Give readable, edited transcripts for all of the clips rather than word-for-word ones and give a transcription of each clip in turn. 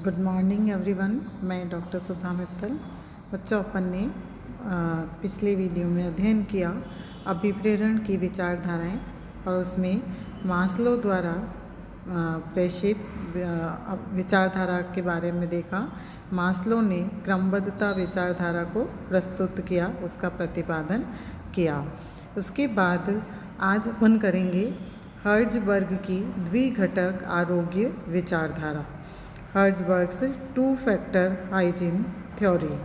Good morning everyone. मैं doctor सुधा मित्तल। बच्चों, अपन ने पिछले वीडियो में अध्ययन किया अभिप्रेरण की विचारधाराएं और उसमें मास्लो द्वारा प्रेषित विचारधारा के बारे में देखा। मास्लो ने क्रमबद्धता विचारधारा को प्रस्तुत किया, उसका प्रतिपादन किया। उसके बाद आज अपन करेंगे हर्ट्ज़बर्ग की द्विघटक आरोग्य विचारधारा, हर्ट्ज़बर्ग्स टू फैक्टर हाइजीन थ्योरी।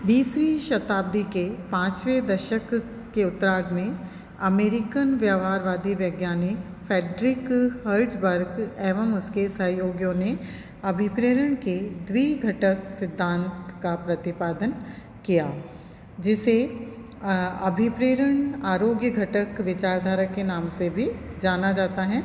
20वीं शताब्दी के 5वें दशक के उत्तरार्ध में अमेरिकन व्यवहारवादी वैज्ञानिक फ्रेडरिक हर्ट्ज़बर्ग एवं उसके सहयोगियों ने अभिप्रेरण के द्विघटक सिद्धांत का प्रतिपादन किया, जिसे अभिप्रेरण आरोग्य घटक विचारधारा के नाम से भी जाना जाता है।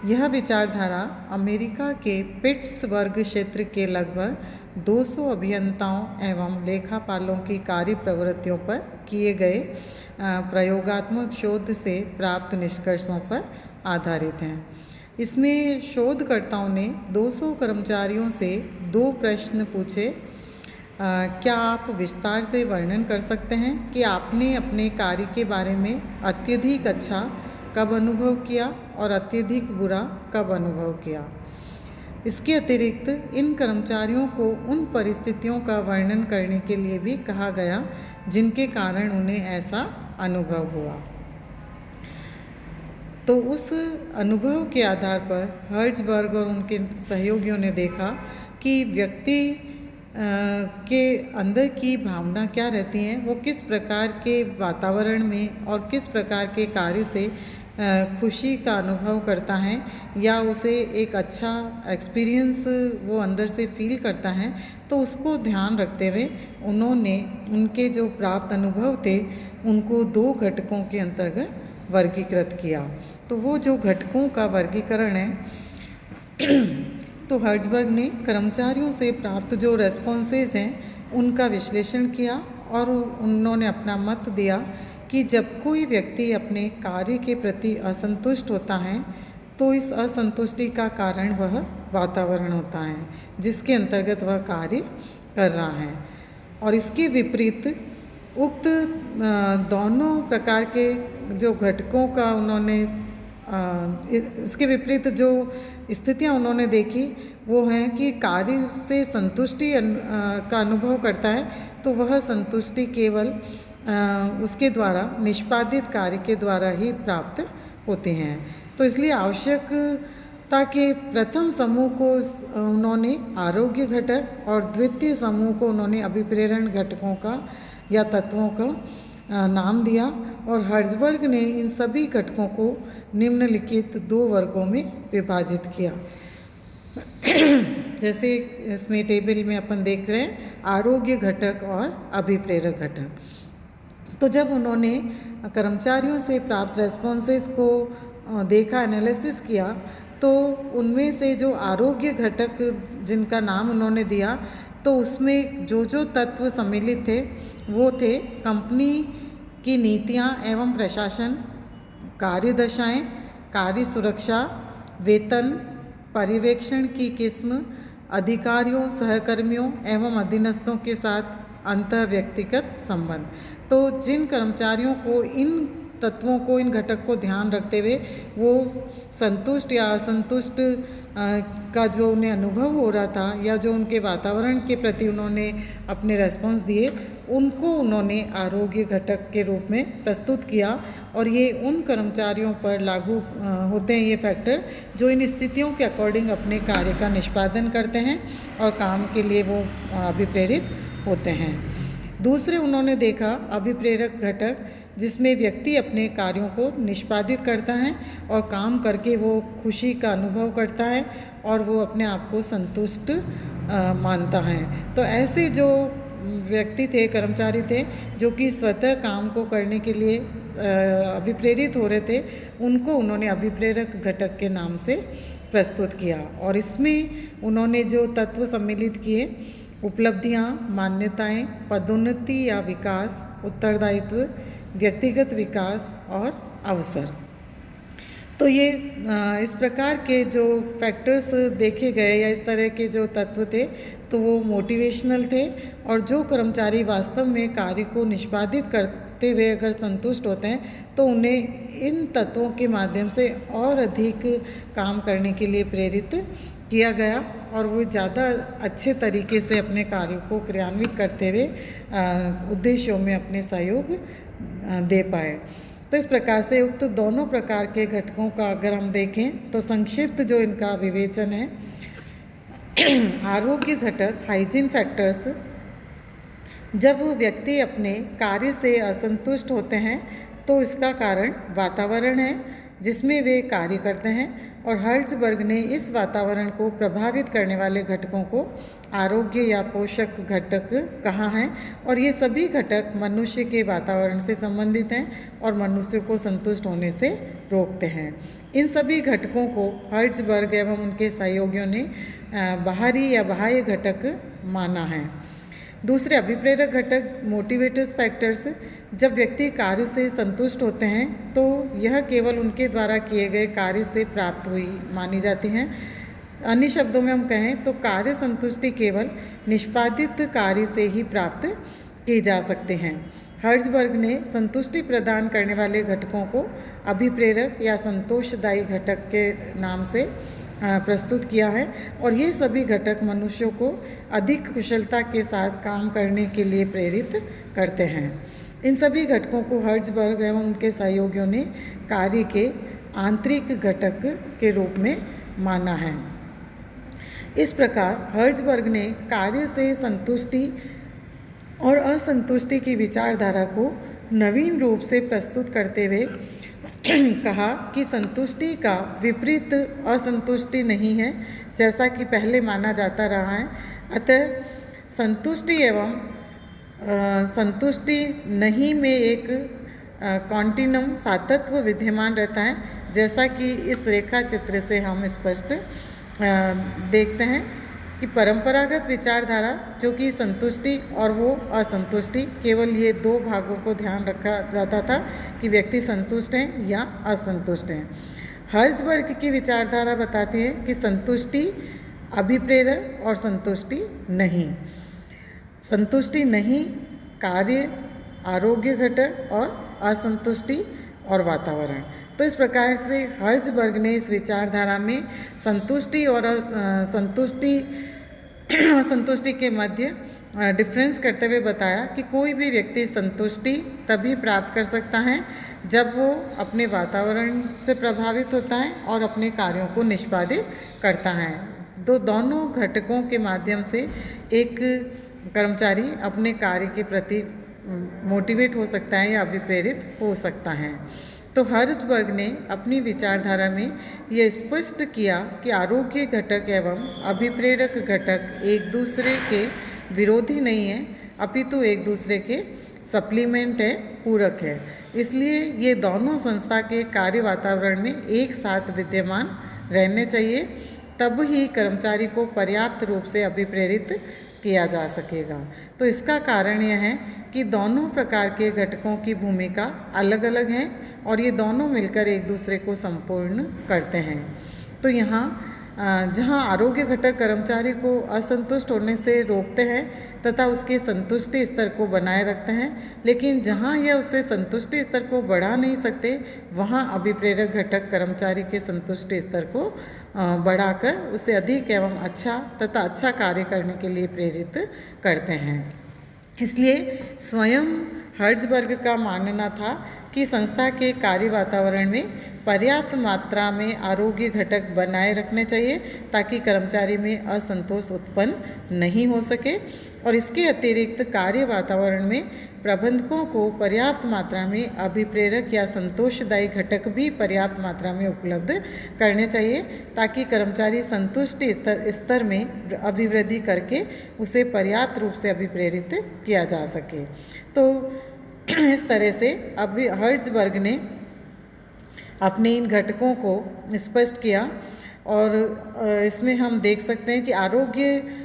यह विचारधारा अमेरिका के पिट्सबर्ग क्षेत्र के लगभग 200 अभियंताओं एवं लेखापालों की कार्य प्रवृत्तियों पर किए गए प्रयोगात्मक शोध से प्राप्त निष्कर्षों पर आधारित है। इसमें शोधकर्ताओं ने 200 कर्मचारियों से 2 प्रश्न पूछे। क्या आप विस्तार से वर्णन कर सकते हैं कि आपने अपने कार्य के बारे में अत्यधिक अच्छा कब अनुभव किया और अत्यधिक बुरा कब अनुभव किया। इसके अतिरिक्त इन कर्मचारियों को उन परिस्थितियों का वर्णन करने के लिए भी कहा गया जिनके कारण उन्हें ऐसा अनुभव हुआ। तो उस अनुभव के आधार पर हर्ट्ज़बर्ग और उनके सहयोगियों ने देखा कि व्यक्ति के अंदर की भावना क्या रहती हैं, वो किस प्रकार के वातावरण में और किस प्रकार के कार्य से खुशी का अनुभव करता है या उसे एक अच्छा एक्सपीरियंस वो अंदर से फील करता है। तो उसको ध्यान रखते हुए उन्होंने उनके जो प्राप्त अनुभव थे उनको 2 घटकों के अंतर्गत वर्गीकृत किया। तो वो जो घटकों का वर्गीकरण है तो हर्ट्ज़बर्ग ने कर्मचारियों से प्राप्त जो रेस्पॉन्सेज हैं उनका विश्लेषण किया और उन्होंने अपना मत दिया कि जब कोई व्यक्ति अपने कार्य के प्रति असंतुष्ट होता है तो इस असंतुष्टि का कारण वह वातावरण होता है जिसके अंतर्गत वह कार्य कर रहा है। और इसके विपरीत उक्त दोनों प्रकार के जो घटकों का उन्होंने इसके विपरीत जो स्थितियाँ उन्होंने देखी वो हैं कि कार्य से संतुष्टि का अनुभव करता है तो वह संतुष्टि केवल उसके द्वारा निष्पादित कार्य के द्वारा ही प्राप्त होते हैं। तो इसलिए आवश्यकता के प्रथम समूह को उन्होंने आरोग्य घटक और द्वितीय समूह को उन्होंने अभिप्रेरण घटकों का या तत्वों का नाम दिया। और हर्ट्ज़बर्ग ने इन सभी घटकों को निम्नलिखित 2 वर्गों में विभाजित किया। जैसे इसमें टेबल में अपन देख रहे हैं आरोग्य घटक और अभिप्रेरक घटक। तो जब उन्होंने कर्मचारियों से प्राप्त रेस्पॉन्सेस को देखा, एनालिसिस किया, तो उनमें से जो आरोग्य घटक जिनका नाम उन्होंने दिया तो उसमें जो जो तत्व सम्मिलित थे वो थे कंपनी की नीतियाँ एवं प्रशासन, कार्यदशाएँ, कार्य सुरक्षा, वेतन, पर्यवेक्षण की किस्म, अधिकारियों, सहकर्मियों एवं अधीनस्थों के साथ अंतर व्यक्तिगत संबंध। तो जिन कर्मचारियों को इन तत्वों को, इन घटक को ध्यान रखते हुए वो संतुष्ट या असंतुष्ट का जो उन्हें अनुभव हो रहा था या जो उनके वातावरण के प्रति उन्होंने अपने रेस्पॉन्स दिए उनको उन्होंने आरोग्य घटक के रूप में प्रस्तुत किया। और ये उन कर्मचारियों पर लागू होते हैं ये फैक्टर जो इन स्थितियों के अकॉर्डिंग अपने कार्य का निष्पादन करते हैं और काम के लिए वो अभिप्रेरित होते हैं। दूसरे उन्होंने देखा अभिप्रेरक घटक जिसमें व्यक्ति अपने कार्यों को निष्पादित करता है और काम करके वो खुशी का अनुभव करता है और वो अपने आप को संतुष्ट मानता है। तो ऐसे जो व्यक्ति थे, कर्मचारी थे जो कि स्वतः काम को करने के लिए अभिप्रेरित हो रहे थे, उनको उन्होंने अभिप्रेरक घटक के नाम से प्रस्तुत किया। और इसमें उन्होंने जो तत्व सम्मिलित किए उपलब्धियाँ, मान्यताएं, पदोन्नति या विकास, उत्तरदायित्व, व्यक्तिगत विकास और अवसर। तो ये इस प्रकार के जो फैक्टर्स देखे गए या इस तरह के जो तत्व थे तो वो मोटिवेशनल थे, और जो कर्मचारी वास्तव में कार्य को निष्पादित करते हुए अगर संतुष्ट होते हैं तो उन्हें इन तत्वों के माध्यम से और अधिक काम करने के लिए प्रेरित किया गया, और वो ज़्यादा अच्छे तरीके से अपने कार्यों को क्रियान्वित करते हुए उद्देश्यों में अपने सहयोग दे पाए। तो इस प्रकार से उक्त दोनों प्रकार के घटकों का अगर हम देखें तो संक्षिप्त जो इनका विवेचन है, आरोग्य घटक हाइजीन फैक्टर्स, जब व्यक्ति अपने कार्य से असंतुष्ट होते हैं तो इसका कारण वातावरण है जिसमें वे कार्य करते हैं, और हर्ट्ज़बर्ग ने इस वातावरण को प्रभावित करने वाले घटकों को आरोग्य या पोषक घटक कहा है, और ये सभी घटक मनुष्य के वातावरण से संबंधित हैं और मनुष्य को संतुष्ट होने से रोकते हैं। इन सभी घटकों को हर्ट्ज़बर्ग एवं उनके सहयोगियों ने बाहरी या बाह्य घटक माना है। दूसरे अभिप्रेरक घटक मोटिवेटर्स फैक्टर्स, जब व्यक्ति कार्य से संतुष्ट होते हैं तो यह केवल उनके द्वारा किए गए कार्य से प्राप्त हुई मानी जाती हैं। अन्य शब्दों में हम कहें तो कार्य संतुष्टि केवल निष्पादित कार्य से ही प्राप्त की जा सकते हैं। हर्ट्ज़बर्ग ने संतुष्टि प्रदान करने वाले घटकों को अभिप्रेरक या संतोषदायी घटक के नाम से प्रस्तुत किया है, और ये सभी घटक मनुष्यों को अधिक कुशलता के साथ काम करने के लिए प्रेरित करते हैं। इन सभी घटकों को हर्ट्ज़बर्ग एवं उनके सहयोगियों ने कार्य के आंतरिक घटक के रूप में माना है। इस प्रकार हर्ट्ज़बर्ग ने कार्य से संतुष्टि और असंतुष्टि की विचारधारा को नवीन रूप से प्रस्तुत करते हुए कहा कि संतुष्टि का विपरीत असंतुष्टि नहीं है जैसा कि पहले माना जाता रहा है। अतः संतुष्टि एवं संतुष्टि नहीं में एक कॉन्टिन्यूम सातत्व विद्यमान रहता है, जैसा कि इस रेखा चित्र से हम स्पष्ट देखते हैं कि परंपरागत विचारधारा जो कि संतुष्टि और वो असंतुष्टि, केवल ये दो भागों को ध्यान रखा जाता था कि व्यक्ति संतुष्ट हैं या असंतुष्ट हैं। हर्ट्ज़बर्ग की विचारधारा बताती है कि संतुष्टि अभिप्रेरक और संतुष्टि नहीं, संतुष्टि नहीं कार्य, आरोग्य घटक और असंतुष्टि और वातावरण। तो इस प्रकार से हर्ट्ज़बर्ग ने इस विचारधारा में संतुष्टि और असंतुष्टि के मध्य डिफरेंस करते हुए बताया कि कोई भी व्यक्ति संतुष्टि तभी प्राप्त कर सकता है जब वो अपने वातावरण से प्रभावित होता है और अपने कार्यों को निष्पादित करता है। दोनों घटकों के माध्यम से एक कर्मचारी अपने कार्य के प्रति मोटिवेट हो सकता है या अभिप्रेरित हो सकता है। तो हर्ट्ज़बर्ग ने अपनी विचारधारा में यह स्पष्ट किया कि आरोग्य घटक एवं अभिप्रेरक घटक एक दूसरे के विरोधी नहीं है, अपितु एक दूसरे के सप्लीमेंट है, पूरक है। इसलिए ये दोनों संस्था के कार्य वातावरण में एक साथ विद्यमान रहने चाहिए, तब ही कर्मचारी को पर्याप्त रूप से अभिप्रेरित किया जा सकेगा। तो इसका कारण यह है कि दोनों प्रकार के घटकों की भूमिका अलग अलग है और ये दोनों मिलकर एक दूसरे को संपूर्ण करते हैं। तो यहाँ जहाँ आरोग्य घटक कर्मचारी को असंतुष्ट होने से रोकते हैं तथा उसके संतुष्टि स्तर को बनाए रखते हैं, लेकिन जहाँ यह उससे संतुष्टि स्तर को बढ़ा नहीं सकते, वहाँ अभिप्रेरक घटक कर्मचारी के संतुष्टि स्तर को बढ़ाकर उसे अधिक एवं अच्छा तथा अच्छा कार्य करने के लिए प्रेरित करते हैं। इसलिए स्वयं हर्ट्ज़बर्ग का मानना था कि संस्था के कार्य वातावरण में पर्याप्त मात्रा में आरोग्य घटक बनाए रखने चाहिए ताकि कर्मचारी में असंतोष उत्पन्न नहीं हो सके, और इसके अतिरिक्त कार्य वातावरण में प्रबंधकों को पर्याप्त मात्रा में अभिप्रेरक या संतोषदायी घटक भी पर्याप्त मात्रा में उपलब्ध करने चाहिए ताकि कर्मचारी संतुष्टि स्तर में अभिवृद्धि करके उसे पर्याप्त रूप से अभिप्रेरित किया जा सके। तो इस तरह से अभी हर्ट्ज़बर्ग ने अपने इन घटकों को स्पष्ट किया, और इसमें हम देख सकते हैं कि आरोग्य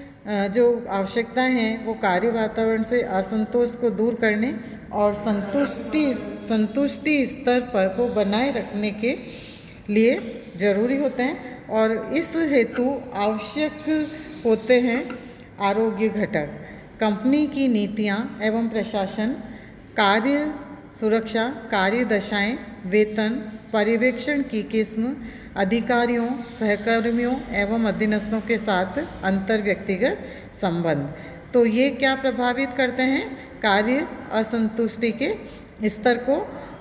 जो आवश्यकताएं हैं वो कार्य वातावरण से असंतोष को दूर करने और संतुष्टि स्तर पर को बनाए रखने के लिए जरूरी होते हैं और इस हेतु आवश्यक होते हैं आरोग्य घटक। कंपनी की नीतियां एवं प्रशासन, कार्य सुरक्षा, कार्य दशाएं, वेतन, पर्यवेक्षण की किस्म, अधिकारियों, सहकर्मियों एवं अधीनस्थों के साथ अंतर व्यक्तिगत संबंध। तो ये क्या प्रभावित करते हैं? कार्य असंतुष्टि के स्तर को,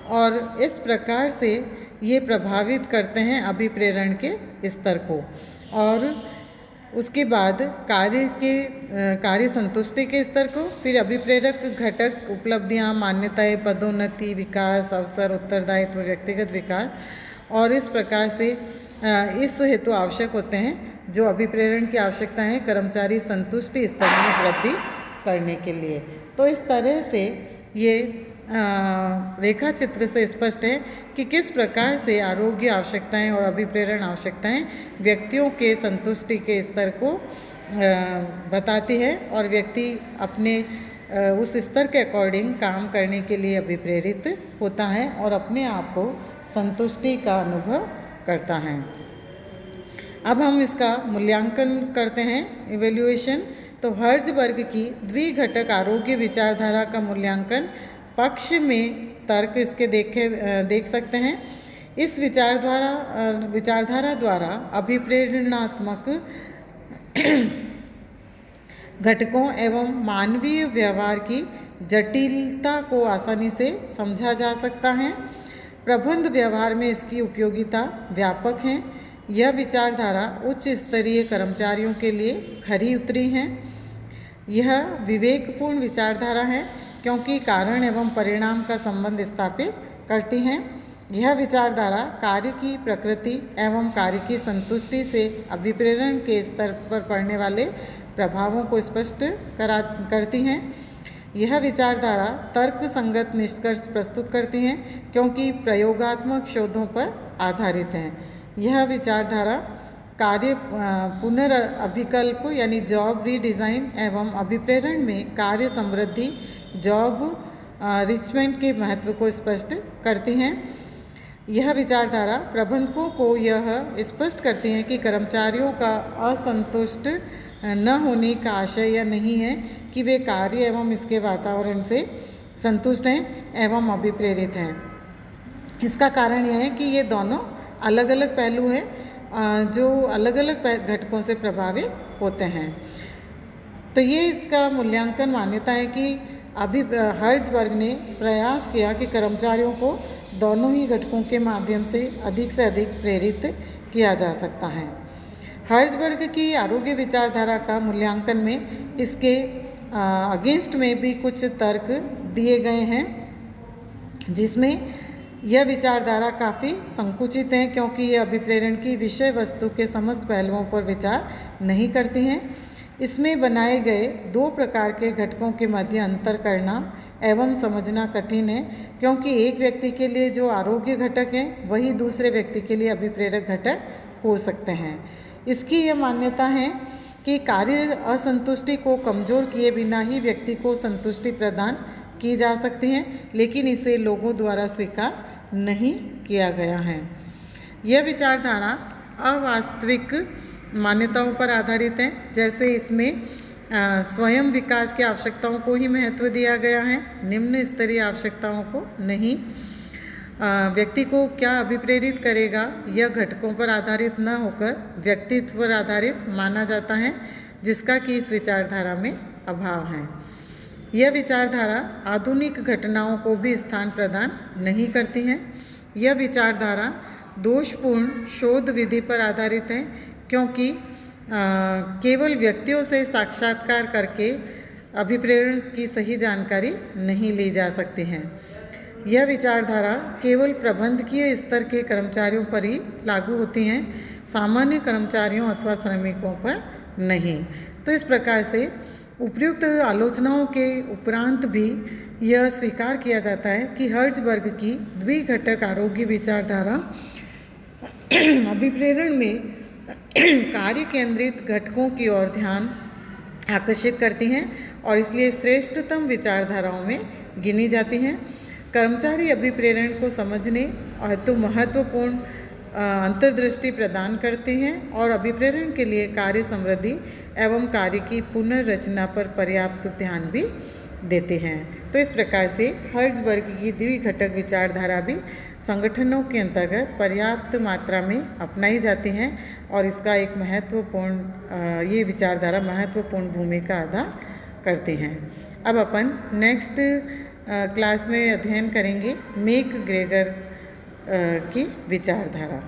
और इस प्रकार से ये प्रभावित करते हैं अभिप्रेरण के स्तर को। और उसके बाद कार्य संतुष्टि के स्तर को, फिर अभिप्रेरक घटक उपलब्धियां, मान्यताएं, पदोन्नति, विकास, अवसर, उत्तरदायित्व, व्यक्तिगत विकास, और इस प्रकार से इस हेतु आवश्यक होते हैं जो अभिप्रेरण की आवश्यकता है कर्मचारी संतुष्टि स्तर में वृद्धि करने के लिए। तो इस तरह से ये रेखा चित्र से स्पष्ट है कि किस प्रकार से आरोग्य आवश्यकताएं और अभिप्रेरण आवश्यकताएं व्यक्तियों के संतुष्टि के स्तर को बताती है और व्यक्ति अपने उस स्तर के अकॉर्डिंग काम करने के लिए अभिप्रेरित होता है और अपने आप को संतुष्टि का अनुभव करता है। अब हम इसका मूल्यांकन करते हैं, इवेल्युएशन। तो हर्ज़बर्ग की द्विघटक आरोग्य विचारधारा का मूल्यांकन पक्ष में तर्क इसके देख सकते हैं। इस विचारधारा द्वारा अभिप्रेरणात्मक घटकों एवं मानवीय व्यवहार की जटिलता को आसानी से समझा जा सकता है। प्रबंध व्यवहार में इसकी उपयोगिता व्यापक है। यह विचारधारा उच्च स्तरीय कर्मचारियों के लिए खरी उतरी है। यह विवेकपूर्ण विचारधारा है क्योंकि कारण एवं परिणाम का संबंध स्थापित करती हैं। यह विचारधारा कार्य की प्रकृति एवं कार्य की संतुष्टि से अभिप्रेरण के स्तर पर पड़ने वाले प्रभावों को स्पष्ट करती हैं। यह विचारधारा तर्क संगत निष्कर्ष प्रस्तुत करती हैं क्योंकि प्रयोगात्मक शोधों पर आधारित है। यह विचारधारा कार्य पुनर्अभिकल्प यानी जॉब रीडिज़ाइन एवं अभिप्रेरण में कार्य समृद्धि, जॉब रिचमेंट के महत्व को स्पष्ट करती हैं। यह विचारधारा प्रबंधकों को यह स्पष्ट करती है कि कर्मचारियों का असंतुष्ट न होने का आशय यह नहीं है कि वे कार्य एवं इसके वातावरण से संतुष्ट हैं एवं अभिप्रेरित हैं। इसका कारण यह है कि ये दोनों अलग अलग पहलू हैं जो अलग अलग घटकों से प्रभावित होते हैं। तो ये इसका मूल्यांकन मान्यता है कि हर्ज़बर्ग ने प्रयास किया कि कर्मचारियों को दोनों ही घटकों के माध्यम से अधिक प्रेरित किया जा सकता है। हर्ज़बर्ग की आरोग्य विचारधारा का मूल्यांकन में इसके अगेंस्ट में भी कुछ तर्क दिए गए हैं, जिसमें यह विचारधारा काफ़ी संकुचित है क्योंकि यह अभिप्रेरण की विषय वस्तु के समस्त पहलुओं पर विचार नहीं करती हैं। इसमें बनाए गए दो प्रकार के घटकों के मध्य अंतर करना एवं समझना कठिन है क्योंकि एक व्यक्ति के लिए जो आरोग्य घटक है वही दूसरे व्यक्ति के लिए अभिप्रेरक घटक हो सकते हैं। इसकी यह मान्यता है कि कार्य असंतुष्टि को कमज़ोर किए बिना ही व्यक्ति को संतुष्टि प्रदान की जा सकती है, लेकिन इसे लोगों द्वारा स्वीकार नहीं किया गया है। यह विचारधारा अवास्तविक मान्यताओं पर आधारित है, जैसे इसमें स्वयं विकास की आवश्यकताओं को ही महत्व दिया गया है, निम्न स्तरीय आवश्यकताओं को नहीं। व्यक्ति को क्या अभिप्रेरित करेगा यह घटकों पर आधारित न होकर व्यक्तित्व पर आधारित माना जाता है, जिसका कि इस विचारधारा में अभाव है। यह विचारधारा आधुनिक घटनाओं को भी स्थान प्रदान नहीं करती है। यह विचारधारा दोषपूर्ण शोध विधि पर आधारित है क्योंकि केवल व्यक्तियों से साक्षात्कार करके अभिप्रेरण की सही जानकारी नहीं ली जा सकती है। यह विचारधारा केवल प्रबंधकीय स्तर के कर्मचारियों पर ही लागू होती हैं, सामान्य कर्मचारियों अथवा श्रमिकों पर नहीं। तो इस प्रकार से उपयुक्त आलोचनाओं के उपरांत भी यह स्वीकार किया जाता है कि हर्ज़बर्ग की द्विघटक आरोग्य विचारधारा अभिप्रेरण में कार्य केंद्रित घटकों की ओर ध्यान आकर्षित करती हैं और इसलिए श्रेष्ठतम विचारधाराओं में गिनी जाती हैं। कर्मचारी अभिप्रेरण को समझने हेतु महत्वपूर्ण अंतर्दृष्टि प्रदान करते हैं और अभिप्रेरण के लिए कार्य समृद्धि एवं कार्य की पुनर्रचना पर पर्याप्त ध्यान भी देते हैं। तो इस प्रकार से हर्ट्ज़बर्ग की द्विघटक विचारधारा भी संगठनों के अंतर्गत पर्याप्त मात्रा में अपनाई जाती हैं और इसका एक ये विचारधारा महत्वपूर्ण भूमिका अदा करते हैं। अब अपन नेक्स्ट क्लास में अध्ययन करेंगे मैकग्रेगर की विचारधारा।